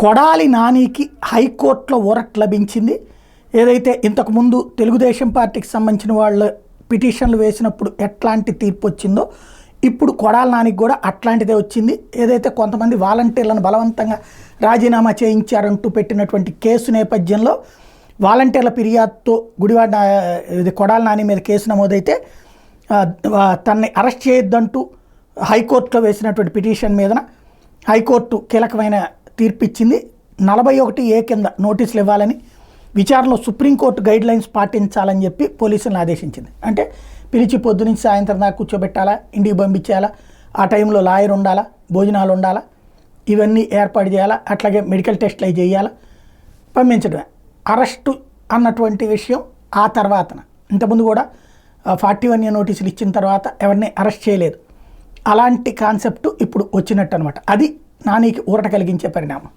కొడాలి నానికి హైకోర్టులో ఊరట లభించింది. ఏదైతే ఇంతకుముందు తెలుగుదేశం పార్టీకి సంబంధించిన వాళ్ళు పిటిషన్లు వేసినప్పుడు ఎట్లాంటి తీర్పు వచ్చిందో ఇప్పుడు కొడాలి నానికి కూడా అట్లాంటిదే వచ్చింది. ఏదైతే కొంతమంది వాలంటీర్లను బలవంతంగా రాజీనామా చేయించారంటూ పెట్టినటువంటి కేసు నేపథ్యంలో వాలంటీర్ల ఫిర్యాదుతో గుడివాడ ఇది కొడాలి నాని మీద కేసు నమోదైతే తనని అరెస్ట్ చేయొద్దంటూ హైకోర్టులో వేసినటువంటి పిటిషన్ మీదన హైకోర్టు కీలకమైన తీర్పు ఇచ్చింది. 41A కింద నోటీసులు ఇవ్వాలని, విచారణలో సుప్రీంకోర్టు గైడ్ లైన్స్ పాటించాలని చెప్పి పోలీసులను ఆదేశించింది. అంటే పిలిచి పొద్దు నుంచి సాయంత్రం దాకా కూర్చోబెట్టాలా, ఇంటికి పంపించేయాలా, ఆ టైంలో లాయర్ ఉండాలా, భోజనాలు ఉండాలా, ఇవన్నీ ఏర్పాటు చేయాలా, అట్లాగే మెడికల్ టెస్ట్లు అవి చేయాలా, పంపించడమే. అరెస్టు అన్నటువంటి విషయం ఆ తర్వాతన ఇంతకుముందు కూడా 41A నోటీసులు ఇచ్చిన తర్వాత ఎవరిని అరెస్ట్ చేయలేదు. అలాంటి కాన్సెప్టు ఇప్పుడు వచ్చినట్టు అనమాట. అది నానికి ఊరట కలిగించే పరిణామం.